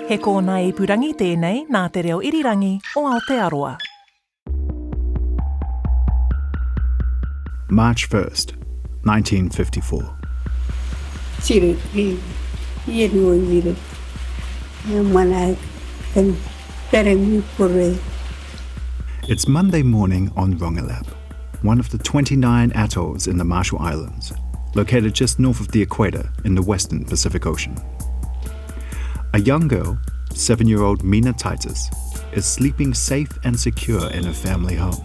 He kōna ipurangi tēnei nā te reo irirangi o Aotearoa. March 1st, 1954. It's Monday morning on Rongelap, one of the 29 atolls in the Marshall Islands, located just north of the equator in the western Pacific Ocean. A young girl, 7-year-old Mina Titus, is sleeping safe and secure in her family home.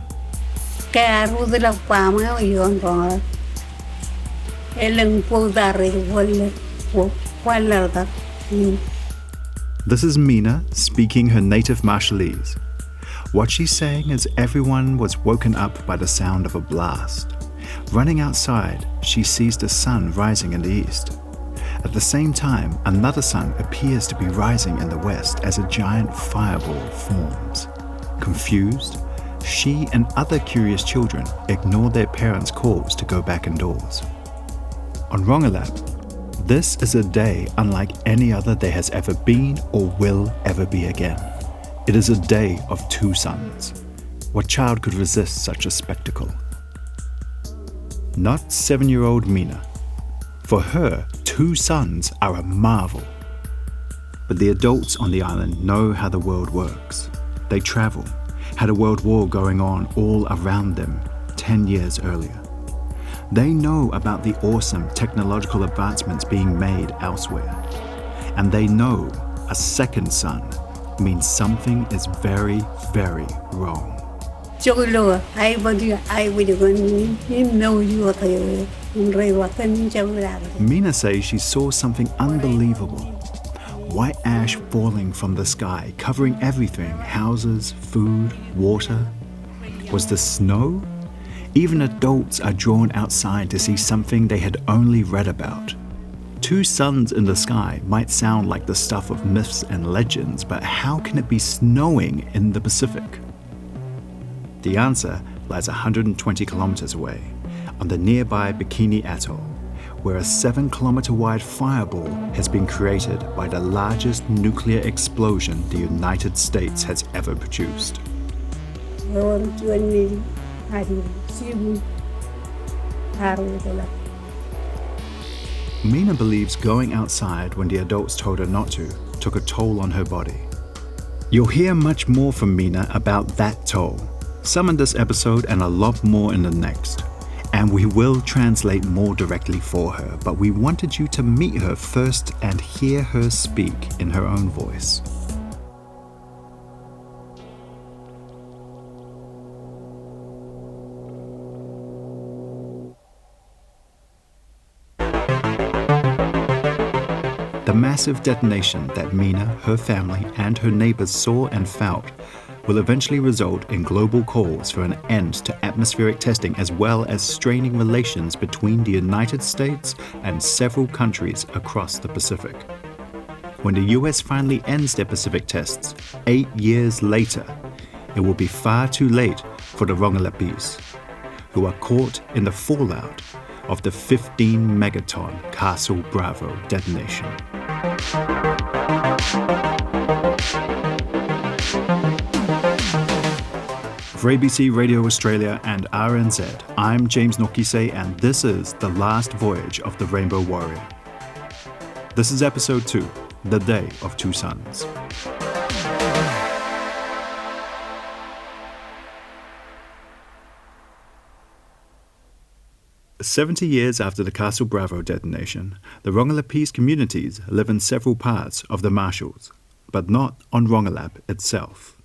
This is Mina speaking her native Marshallese. What she's saying is everyone was woken up by the sound of a blast. Running outside, she sees the sun rising in the east. At the same time, another sun appears to be rising in the west as a giant fireball forms. Confused, she and other curious children ignore their parents' calls to go back indoors. On Rongelap, this is a day unlike any other there has ever been or will ever be again. It is a day of two suns. What child could resist such a spectacle? Not 7-year-old Mina. For her, two suns are a marvel. But the adults on the island know how the world works. They travel, had a world war going on all around them 10 years earlier. They know about the awesome technological advancements being made elsewhere. And they know a second sun means something is very, very wrong. Mina says she saw something unbelievable. White ash falling from the sky, covering everything, houses, food, water. Was this snow? Even adults are drawn outside to see something they had only read about. Two suns in the sky might sound like the stuff of myths and legends, but how can it be snowing in the Pacific? The answer lies 120 kilometers away, on the nearby Bikini Atoll, where a 7-kilometer wide fireball has been created by the largest nuclear explosion the United States has ever produced. Mina believes going outside when the adults told her not to took a toll on her body. You'll hear much more from Mina about that toll, some in this episode and a lot more in the next. And we will translate more directly for her, but we wanted you to meet her first and hear her speak in her own voice. The massive detonation that Mina, her family, and her neighbors saw and felt will eventually result in global calls for an end to atmospheric testing as well as straining relations between the United States and several countries across the Pacific. When the US finally ends their Pacific tests 8 years later, it will be far too late for the Rongelapese, who are caught in the fallout of the 15-megaton Castle Bravo detonation. For ABC Radio Australia and RNZ, I'm James Nokise, and this is The Last Voyage of the Rainbow Warrior. This is episode 2, The Day of Two Suns. "70 years after the Castle Bravo detonation, the Rongelapese communities live in several parts of the Marshalls, but not on Rongelap itself.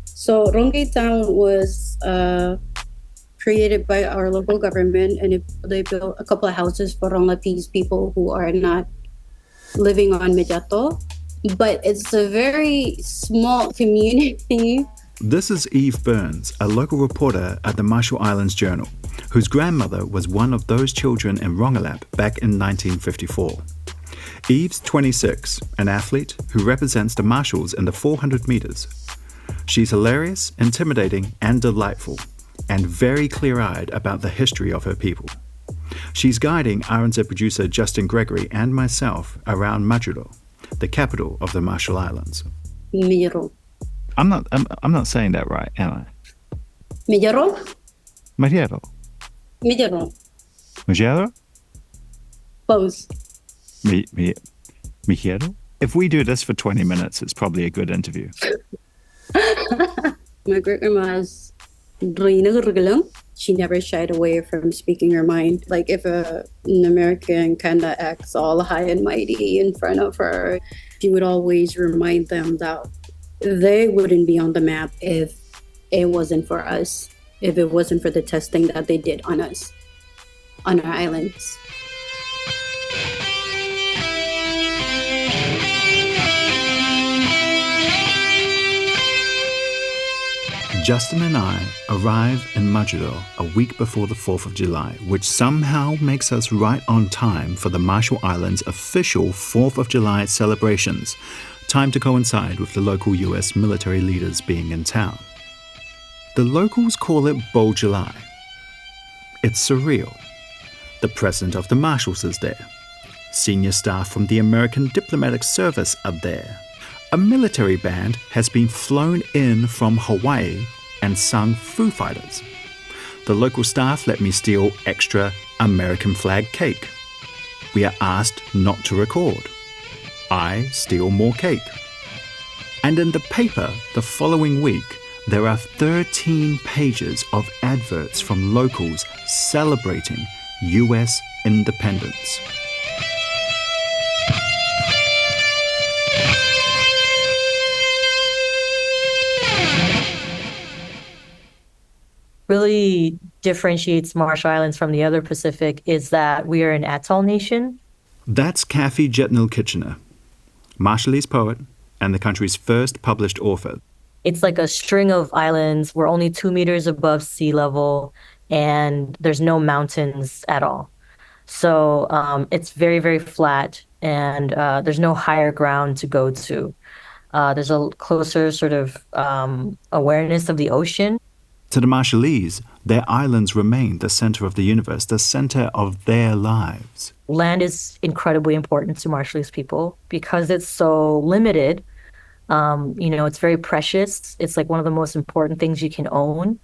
So Rongelap Town was created by our local government, and they built a couple of houses for Rongelapese people who are not living on Mejato. But it's a very small community. This is Eve Burns, a local reporter at the Marshall Islands Journal, whose grandmother was one of those children in Rongelap back in 1954. Eve's 26, an athlete who represents the Marshalls in the 400 meters. She's hilarious, intimidating, and delightful, and very clear-eyed about the history of her people. She's guiding RNZ producer Justin Gregory and myself around Majuro, the capital of the Marshall Islands. Majuro. I'm not saying that right, am I? Majuro? Majuro. Majuro. Majuro? Close. Majuro? If we do this for 20 minutes, it's probably a good interview. My great-grandma's she never shied away from speaking her mind. Like if an American kind of acts all high and mighty in front of her, she would always remind them that they wouldn't be on the map if it wasn't for us, if it wasn't for the testing that they did on us, on our islands. Justin and I arrive in Majuro a week before the 4th of July, which somehow makes us right on time for the Marshall Islands' official 4th of July celebrations, time to coincide with the local US military leaders being in town. The locals call it Beau July. It's surreal. The president of the Marshalls is there. Senior staff from the American Diplomatic Service are there. A military band has been flown in from Hawaii and sung Foo Fighters. The local staff let me steal extra American flag cake. We are asked not to record. I steal more cake. And in the paper the following week, there are 13 pages of adverts from locals celebrating US independence. Really differentiates Marshall Islands from the other Pacific is that we are an atoll nation. That's Kathy Jetnil Kitchener, Marshallese poet and the country's first published author. It's like a string of islands. We're only 2 meters above sea level, and there's no mountains at all. So it's very, very flat, and there's no higher ground to go to. There's a closer sort of awareness of the ocean. To the Marshallese, their islands remain the center of the universe, the center of their lives. Land is incredibly important to Marshallese people because it's so limited. It's very precious. It's like one of the most important things you can own.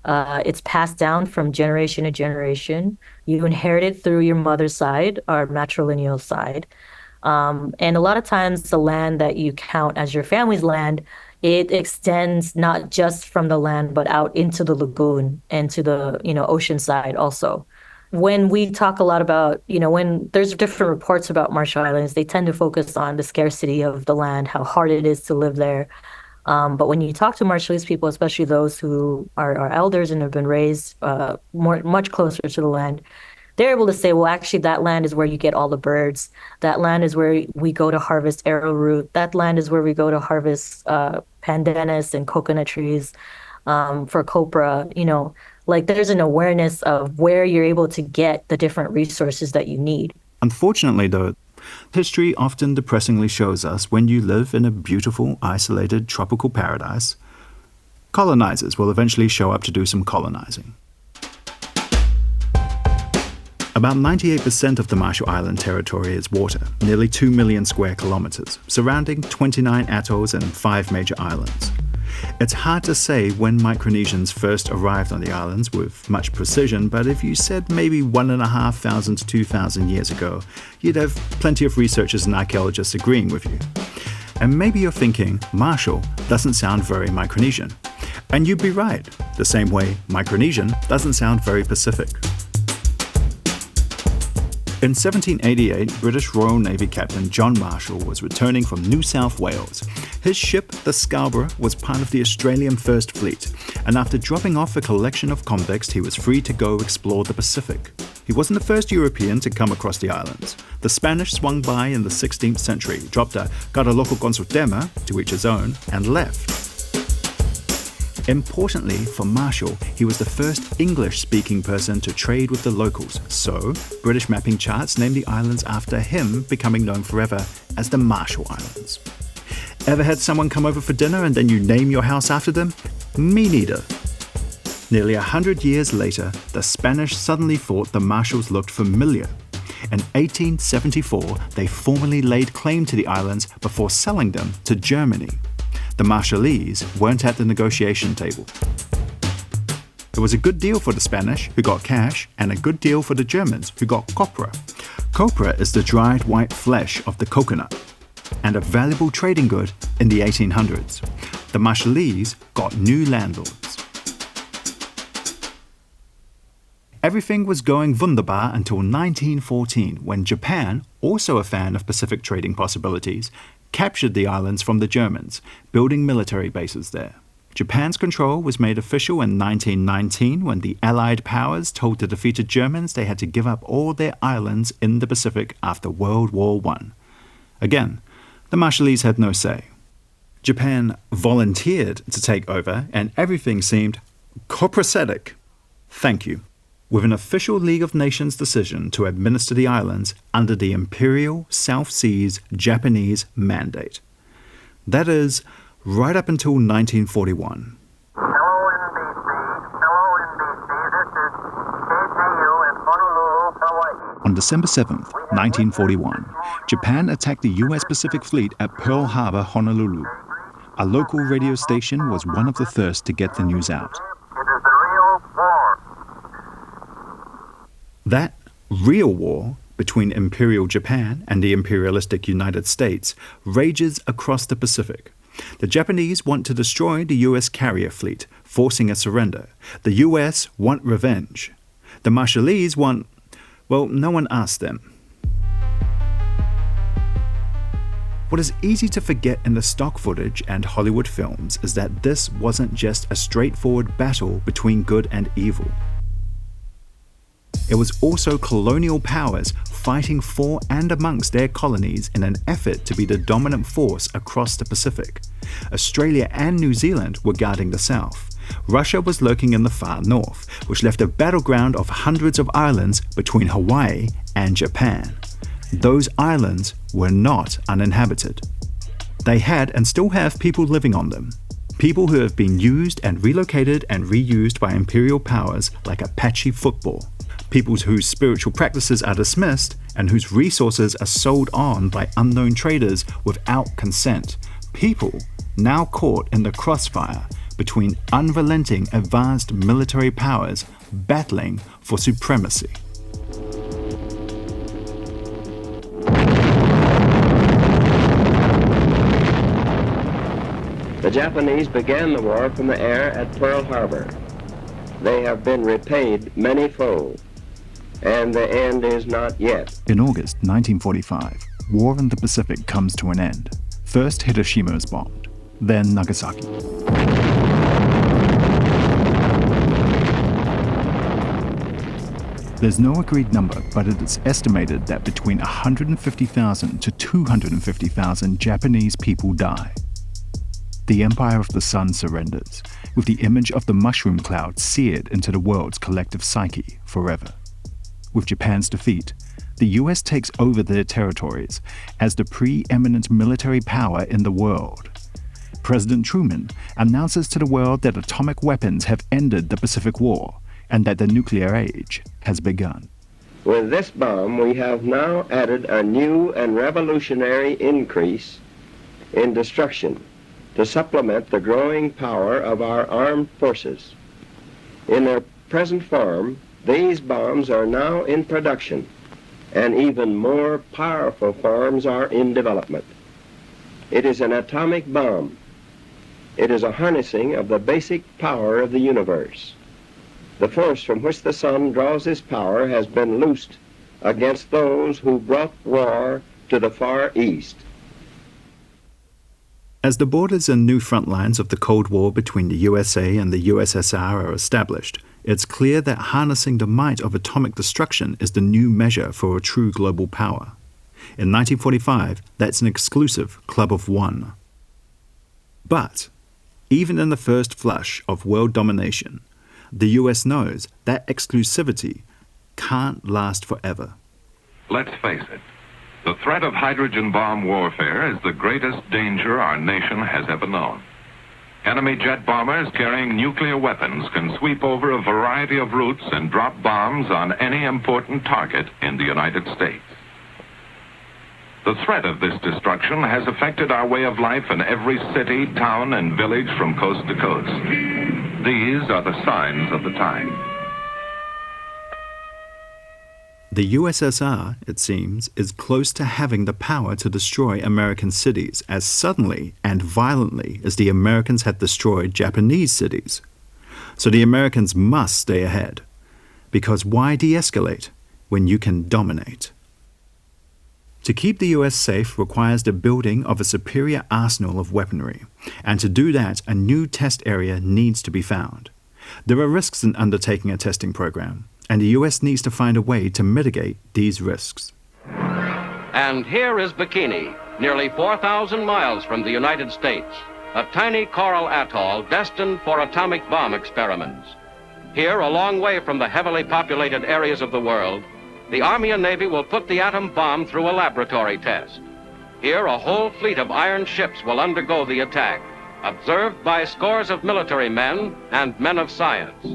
It's passed down from generation to generation. You inherit it through your mother's side or matrilineal side. And a lot of times the land that you count as your family's land, it extends not just from the land, but out into the lagoon and to the, ocean side also. When we talk a lot about, when there's different reports about Marshall Islands, they tend to focus on the scarcity of the land, how hard it is to live there. But when you talk to Marshallese people, especially those who are elders and have been raised much closer to the land, they're able to say, well, actually, that land is where you get all the birds. That land is where we go to harvest arrowroot. That land is where we go to harvest pandanus and coconut trees for copra. There's an awareness of where you're able to get the different resources that you need. Unfortunately, though, history often depressingly shows us when you live in a beautiful, isolated, tropical paradise, colonizers will eventually show up to do some colonizing. About 98% of the Marshall Island territory is water, nearly 2 million square kilometers, surrounding 29 atolls and 5 major islands. It's hard to say when Micronesians first arrived on the islands with much precision, but if you said maybe 1,500 to 2,000 years ago, you'd have plenty of researchers and archaeologists agreeing with you. And maybe you're thinking, Marshall doesn't sound very Micronesian. And you'd be right, the same way Micronesian doesn't sound very Pacific. In 1788, British Royal Navy Captain John Marshall was returning from New South Wales. His ship, the Scarborough, was part of the Australian First Fleet, and after dropping off a collection of convicts, he was free to go explore the Pacific. He wasn't the first European to come across the islands. The Spanish swung by in the 16th century, dropped a "Cada loco con su tema," to each his own, and left. Importantly for Marshall, he was the first English-speaking person to trade with the locals, so British mapping charts named the islands after him, becoming known forever as the Marshall Islands. Ever had someone come over for dinner and then you name your house after them? Me neither. Nearly 100 years later, the Spanish suddenly thought the Marshalls looked familiar. In 1874, they formally laid claim to the islands before selling them to Germany. The Marshallese weren't at the negotiation table. It was a good deal for the Spanish, who got cash, and a good deal for the Germans, who got copra. Copra is the dried white flesh of the coconut, and a valuable trading good in the 1800s. The Marshallese got new landlords. Everything was going wunderbar until 1914, when Japan, also a fan of Pacific trading possibilities, captured the islands from the Germans, building military bases there. Japan's control was made official in 1919 when the Allied powers told the defeated Germans they had to give up all their islands in the Pacific after World War I. Again, the Marshallese had no say. Japan volunteered to take over, and everything seemed copacetic. Thank you. With an official League of Nations decision to administer the islands under the Imperial South Seas Japanese Mandate. That is, right up until 1941. Hello NBC, this is KTU in Honolulu, Hawaii. On December 7th, 1941, Japan attacked the U.S. Pacific Fleet at Pearl Harbor, Honolulu. A local radio station was one of the first to get the news out. It is a real war. That real war between Imperial Japan and the imperialistic United States rages across the Pacific. The Japanese want to destroy the U.S. carrier fleet, forcing a surrender. The U.S. want revenge. The Marshallese want, well, no one asked them. What is easy to forget in the stock footage and Hollywood films is that this wasn't just a straightforward battle between good and evil. It was also colonial powers fighting for and amongst their colonies in an effort to be the dominant force across the Pacific. Australia and New Zealand were guarding the south. Russia was lurking in the far north, which left a battleground of hundreds of islands between Hawaii and Japan. Those islands were not uninhabited. They had and still have people living on them. People who have been used and relocated and reused by imperial powers like Apache football. People whose spiritual practices are dismissed and whose resources are sold on by unknown traders without consent. People now caught in the crossfire between unrelenting advanced military powers battling for supremacy. The Japanese began the war from the air at Pearl Harbor. They have been repaid many-fold, and the end is not yet. In August 1945, war in the Pacific comes to an end. First Hiroshima is bombed, then Nagasaki. There's no agreed number, but it is estimated that between 150,000 to 250,000 Japanese people die. The Empire of the Sun surrenders, with the image of the mushroom cloud seared into the world's collective psyche forever. With Japan's defeat, the US takes over their territories as the preeminent military power in the world. President Truman announces to the world that atomic weapons have ended the Pacific War and that the nuclear age has begun. With this bomb, we have now added a new and revolutionary increase in destruction to supplement the growing power of our armed forces. In their present form, these bombs are now in production, and even more powerful forms are in development. It is an atomic bomb. It is a harnessing of the basic power of the universe. The force from which the sun draws his power has been loosed against those who brought war to the Far East. As the borders and new front lines of the Cold War between the USA and the USSR are established, it's clear that harnessing the might of atomic destruction is the new measure for a true global power. In 1945, that's an exclusive Club of One. But, even in the first flush of world domination, the US knows that exclusivity can't last forever. Let's face it, the threat of hydrogen bomb warfare is the greatest danger our nation has ever known. Enemy jet bombers carrying nuclear weapons can sweep over a variety of routes and drop bombs on any important target in the United States. The threat of this destruction has affected our way of life in every city, town, and village from coast to coast. These are the signs of the time. The USSR, it seems, is close to having the power to destroy American cities as suddenly and violently as the Americans had destroyed Japanese cities. So the Americans must stay ahead. Because why de-escalate when you can dominate? To keep the US safe requires the building of a superior arsenal of weaponry, and to do that, a new test area needs to be found. There are risks in undertaking a testing program, and the US needs to find a way to mitigate these risks. And here is Bikini, nearly 4,000 miles from the United States, a tiny coral atoll destined for atomic bomb experiments. Here, a long way from the heavily populated areas of the world, the Army and Navy will put the atom bomb through a laboratory test. Here, a whole fleet of iron ships will undergo the attack, observed by scores of military men and men of science.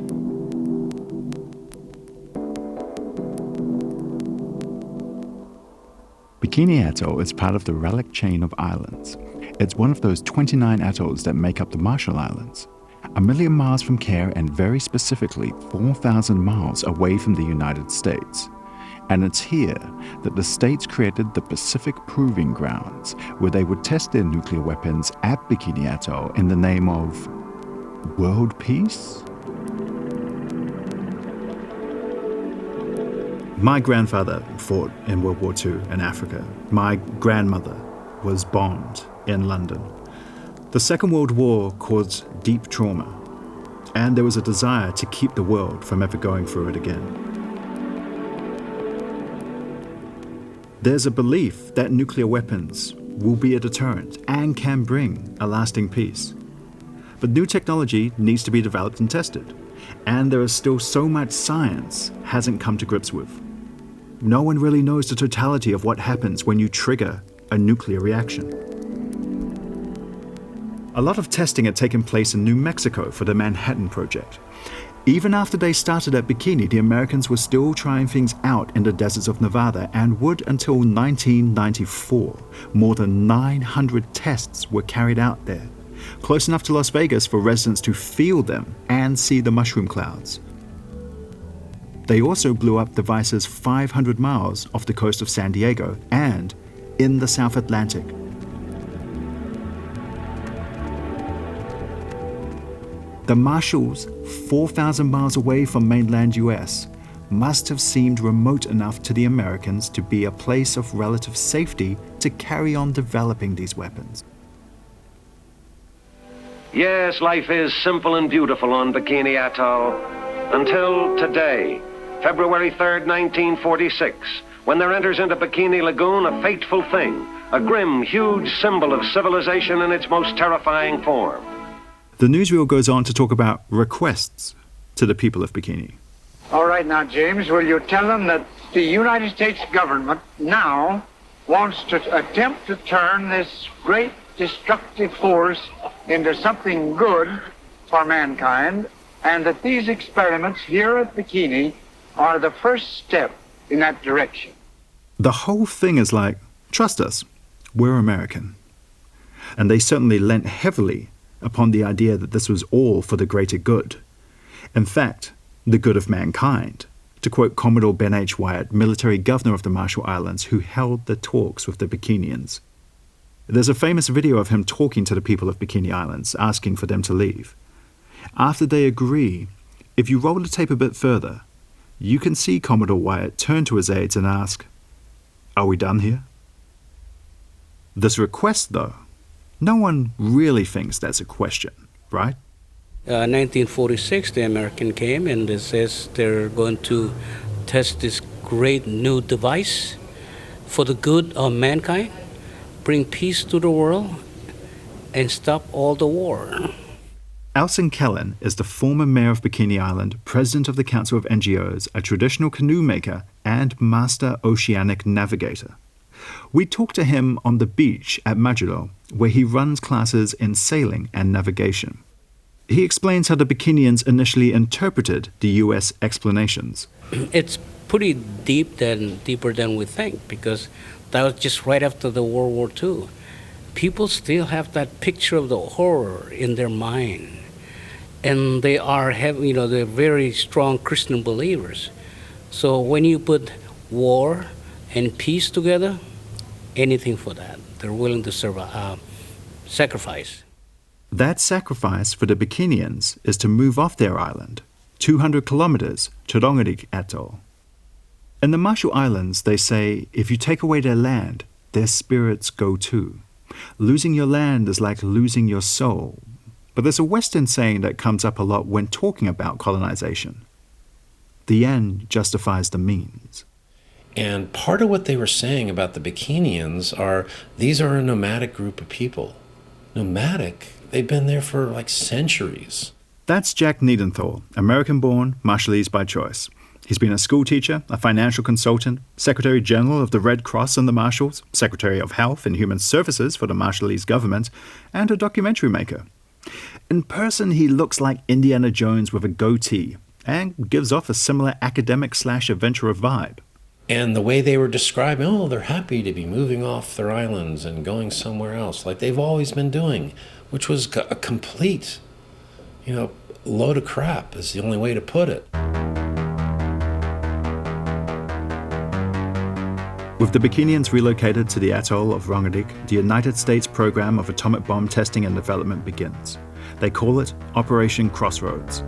Bikini Atoll is part of the relic chain of islands. It's one of those 29 atolls that make up the Marshall Islands. 1 million miles from Caire and very specifically 4,000 miles away from the United States. And it's here that the states created the Pacific Proving Grounds, where they would test their nuclear weapons at Bikini Atoll in the name of world peace? My grandfather fought in World War II in Africa. My grandmother was bombed in London. The Second World War caused deep trauma, and there was a desire to keep the world from ever going through it again. There's a belief that nuclear weapons will be a deterrent and can bring a lasting peace. But new technology needs to be developed and tested, and there is still so much science hasn't come to grips with. No one really knows the totality of what happens when you trigger a nuclear reaction. A lot of testing had taken place in New Mexico for the Manhattan Project. Even after they started at Bikini, the Americans were still trying things out in the deserts of Nevada and would until 1994. More than 900 tests were carried out there, close enough to Las Vegas for residents to feel them and see the mushroom clouds. They also blew up devices 500 miles off the coast of San Diego and in the South Atlantic. The Marshalls, 4,000 miles away from mainland US, must have seemed remote enough to the Americans to be a place of relative safety to carry on developing these weapons. Yes, life is simple and beautiful on Bikini Atoll. Until today, February 3rd, 1946, when there enters into Bikini Lagoon a fateful thing, a grim, huge symbol of civilization in its most terrifying form. The newsreel goes on to talk about requests to the people of Bikini. All right, now, James, will you tell them that the United States government now wants to attempt to turn this great destructive force into something good for mankind, and that these experiments here at Bikini are the first step in that direction? The whole thing is like, trust us, we're American. And they certainly lent heavily upon the idea that this was all for the greater good. In fact, the good of mankind, to quote Commodore Ben H. Wyatt, military governor of the Marshall Islands, who held the talks with the Bikinians. There's a famous video of him talking to the people of Bikini Islands, asking for them to leave. After they agree, if you roll the tape a bit further, you can see Commodore Wyatt turn to his aides and ask, "Are we done here?" This request, though, no one really thinks that's a question, right? 1946, the American came and they says they're going to test this great new device for the good of mankind, bring peace to the world, and stop all the war. Alson Kellen is the former mayor of Bikini Island, president of the Council of NGOs, a traditional canoe maker, and master oceanic navigator. We talked to him on the beach at Majuro, where he runs classes in sailing and navigation. He explains how the Bikinians initially interpreted the U.S. explanations. It's pretty deeper than we think, because that was just right after the World War II. People still have that picture of the horror in their mind. And they are they're very strong Christian believers. So when you put war and peace together, anything for that. They're willing to sacrifice. That sacrifice for the Bikinians is to move off their island, 200 kilometers to Rongelap Atoll. In the Marshall Islands, they say if you take away their land, their spirits go too. Losing your land is like losing your soul. But there's a Western saying that comes up a lot when talking about colonization. The end justifies the means. And part of what they were saying about the Bikinians are, these are a nomadic group of people. Nomadic? They've been there for like centuries. That's Jack Niedenthal, American-born, Marshallese by choice. He's been a school teacher, a financial consultant, Secretary General of the Red Cross and the Marshalls, Secretary of Health and Human Services for the Marshallese government, and a documentary maker. In person, he looks like Indiana Jones with a goatee and gives off a similar academic/adventurer vibe. And the way they were describing, they're happy to be moving off their islands and going somewhere else, like they've always been doing, which was a complete, load of crap is the only way to put it. With the Bikinians relocated to the atoll of Rongelap, the United States program of atomic bomb testing and development begins. They call it Operation Crossroads.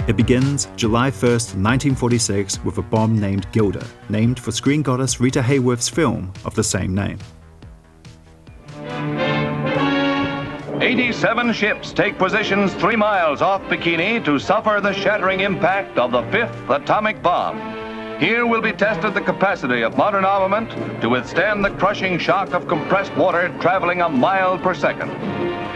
It begins July 1st, 1946, with a bomb named Gilda, named for screen goddess Rita Hayworth's film of the same name. 87 ships take positions 3 miles off Bikini to suffer the shattering impact of the 5th atomic bomb. Here will be tested the capacity of modern armament to withstand the crushing shock of compressed water traveling a mile per second.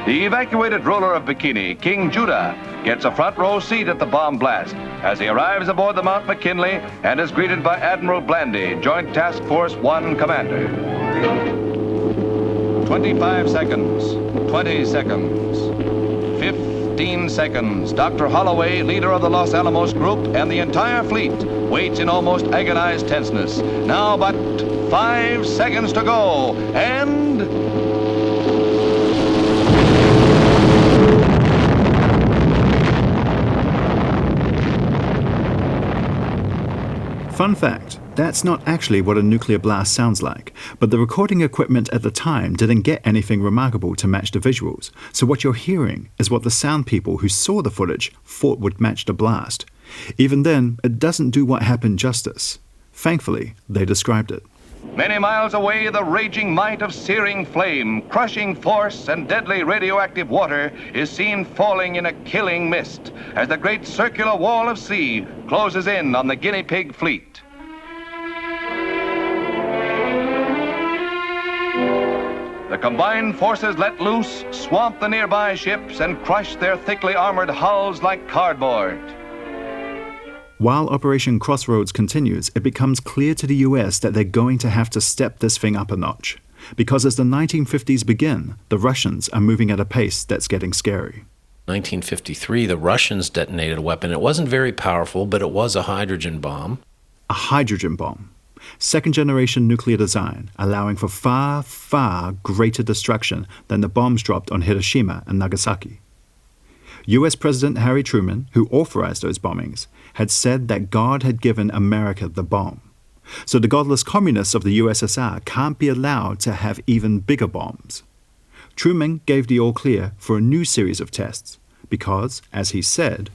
The evacuated ruler of Bikini, King Judah, gets a front row seat at the bomb blast as he arrives aboard the Mount McKinley and is greeted by Admiral Blandy, Joint Task Force 1 commander. 25 seconds, 20 seconds, 15 seconds. Dr. Holloway, leader of the Los Alamos group, and the entire fleet waits in almost agonized tenseness. Now but 5 seconds to go, and... Fun fact, that's not actually what a nuclear blast sounds like, but the recording equipment at the time didn't get anything remarkable to match the visuals, so what you're hearing is what the sound people who saw the footage thought would match the blast. Even then, it doesn't do what happened justice. Thankfully, they described it. Many miles away, the raging might of searing flame, crushing force, and deadly radioactive water is seen falling in a killing mist as the great circular wall of sea closes in on the guinea pig fleet. The combined forces let loose, swamp the nearby ships, and crush their thickly armored hulls like cardboard. While Operation Crossroads continues, it becomes clear to the US that they're going to have to step this thing up a notch. Because as the 1950s begin, the Russians are moving at a pace that's getting scary. 1953, the Russians detonated a weapon. It wasn't very powerful, but it was a hydrogen bomb. A hydrogen bomb. Second-generation nuclear design, allowing for far, far greater destruction than the bombs dropped on Hiroshima and Nagasaki. US President Harry Truman, who authorized those bombings, had said that God had given America the bomb. So the godless communists of the USSR can't be allowed to have even bigger bombs. Truman gave the all-clear for a new series of tests because, as he said,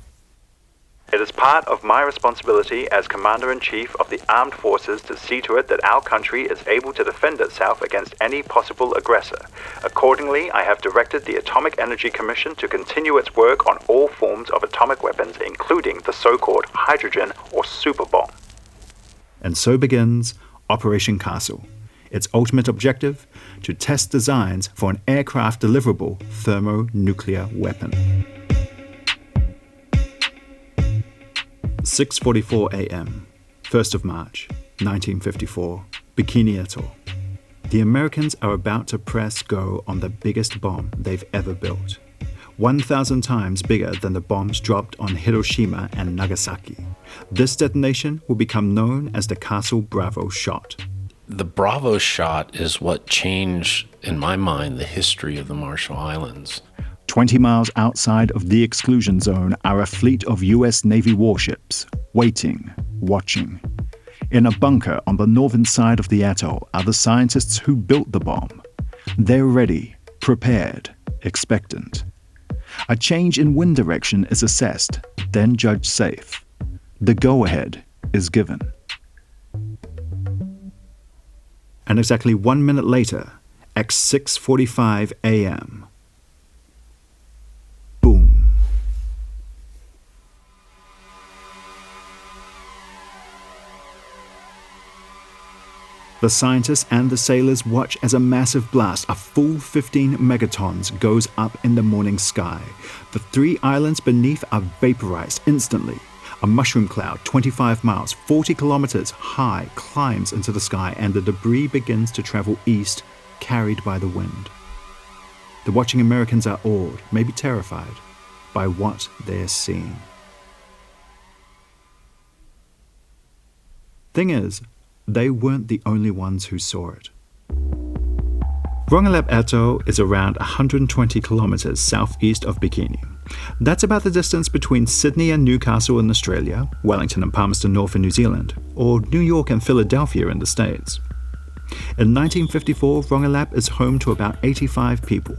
"It is part of my responsibility as Commander-in-Chief of the Armed Forces to see to it that our country is able to defend itself against any possible aggressor. Accordingly, I have directed the Atomic Energy Commission to continue its work on all forms of atomic weapons, including the so-called hydrogen or super bomb." And so begins Operation Castle. Its ultimate objective, to test designs for an aircraft deliverable thermonuclear weapon. 6:44 a.m. 1st of March, 1954, Bikini Atoll. The Americans are about to press go on the biggest bomb they've ever built. 1,000 times bigger than the bombs dropped on Hiroshima and Nagasaki. This detonation will become known as the Castle Bravo shot. The Bravo shot is what changed, in my mind, the history of the Marshall Islands. 20 miles outside of the exclusion zone are a fleet of US Navy warships, waiting, watching. In a bunker on the northern side of the atoll are the scientists who built the bomb. They're ready, prepared, expectant. A change in wind direction is assessed, then judged safe. The go-ahead is given. And exactly 1 minute later, at 6:45 a.m., boom. The scientists and the sailors watch as a massive blast, a full 15 megatons, goes up in the morning sky. The 3 islands beneath are vaporized instantly. A mushroom cloud 25 miles, 40 kilometers high climbs into the sky, and the debris begins to travel east, carried by the wind. The watching Americans are awed, maybe terrified, by what they're seeing. Thing is, they weren't the only ones who saw it. Rongelap Atoll is around 120 kilometers southeast of Bikini. That's about the distance between Sydney and Newcastle in Australia, Wellington and Palmerston North in New Zealand, or New York and Philadelphia in the States. In 1954, Rongelap is home to about 85 people,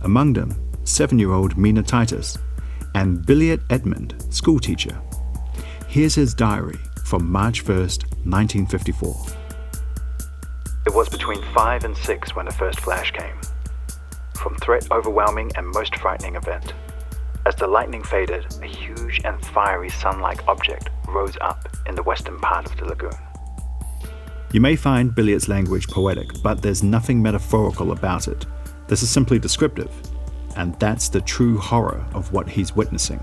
among them 7-year-old Mina Titus and Billiet Edmund, schoolteacher. Here's his diary from March 1st, 1954. It was between 5 and 6 when the first flash came. From threat overwhelming and most frightening event. As the lightning faded, a huge and fiery sun-like object rose up in the western part of the lagoon. You may find Billiet's language poetic, but there's nothing metaphorical about it. This is simply descriptive, and that's the true horror of what he's witnessing.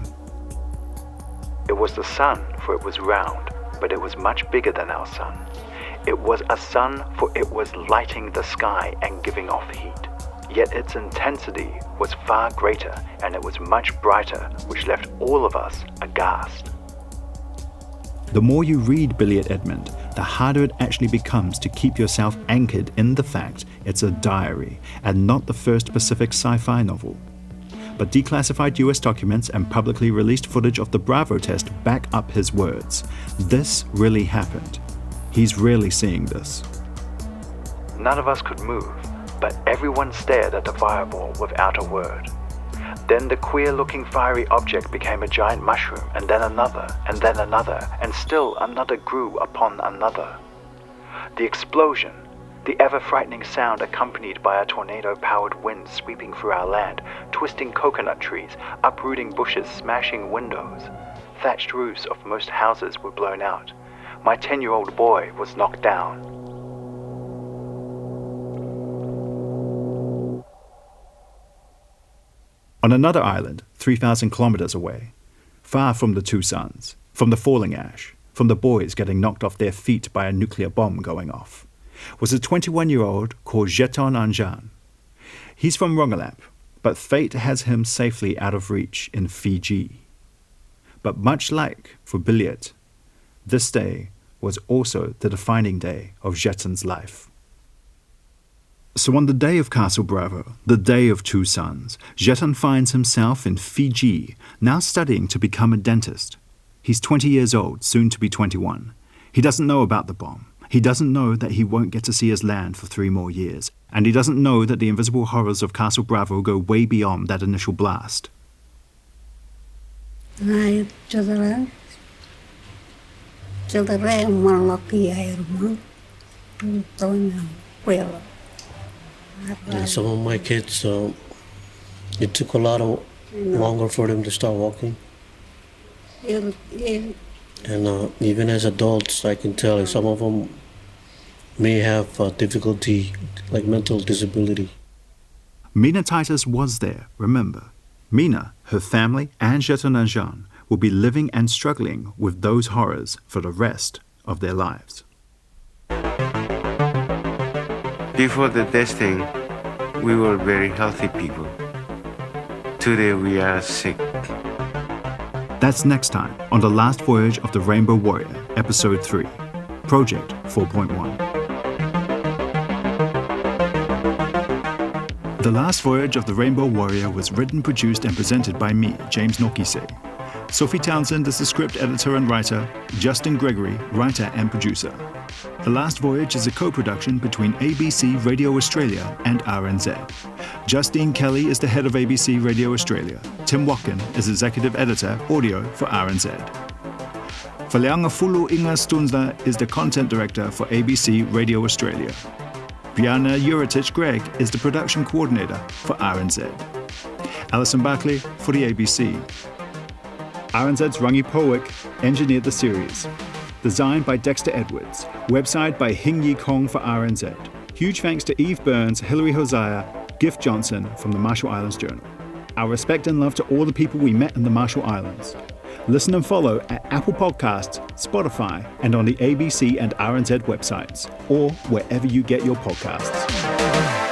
It was the sun, for it was round, but it was much bigger than our sun. It was a sun, for it was lighting the sky and giving off heat. Yet its intensity was far greater, and it was much brighter, which left all of us aghast. The more you read Billiet Edmund, the harder it actually becomes to keep yourself anchored in the fact it's a diary and not the first Pacific sci-fi novel. But declassified US documents and publicly released footage of the Bravo test back up his words. This really happened. He's really seeing this. None of us could move, but everyone stared at the fireball without a word. Then the queer-looking fiery object became a giant mushroom, and then another, and still another grew upon another. The explosion, the ever-frightening sound accompanied by a tornado-powered wind sweeping through our land, twisting coconut trees, uprooting bushes, smashing windows. Thatched roofs of most houses were blown out. My 10-year-old boy was knocked down. On another island, 3,000 kilometers away, far from the 2 suns, from the falling ash, from the boys getting knocked off their feet by a nuclear bomb going off, was a 21-year-old called Jeton Anjan. He's from Rongelap, but fate has him safely out of reach in Fiji. But much like for Billiet, this day was also the defining day of Jeton's life. So on the day of Castle Bravo, the day of 2 suns, Jeton finds himself in Fiji, now studying to become a dentist. He's 20 years old, soon to be 21. He doesn't know about the bomb. He doesn't know that he won't get to see his land for 3 more years. And he doesn't know that the invisible horrors of Castle Bravo go way beyond that initial blast. And some of my kids, it took a lot longer for them to start walking. And even as adults, I can tell some of them may have difficulty, like mental disability. Mina Titus was there, remember. Mina, her family, and Jeton Anjan will be living and struggling with those horrors for the rest of their lives. Before the testing, we were very healthy people. Today we are sick. That's next time on The Last Voyage of the Rainbow Warrior, Episode 3, Project 4.1. The Last Voyage of the Rainbow Warrior was written, produced, and presented by me, James Nokise. Sophie Townsend is the script editor and writer, Justin Gregory, writer and producer. The Last Voyage is a co-production between ABC Radio Australia and RNZ. Justine Kelly is the head of ABC Radio Australia. Tim Watkin is executive editor, audio for RNZ. Faleanga Inga Stunza is the content director for ABC Radio Australia. Brianna Uritich-Gregg is the production coordinator for RNZ. Alison Barkley for the ABC. RNZ's Rangi Powick engineered the series. Designed by Dexter Edwards. Website by Hing Yi Kong for RNZ. Huge thanks to Eve Burns, Hilary Hosea, Gift Johnson from the Marshall Islands Journal. Our respect and love to all the people we met in the Marshall Islands. Listen and follow at Apple Podcasts, Spotify, and on the ABC and RNZ websites, or wherever you get your podcasts.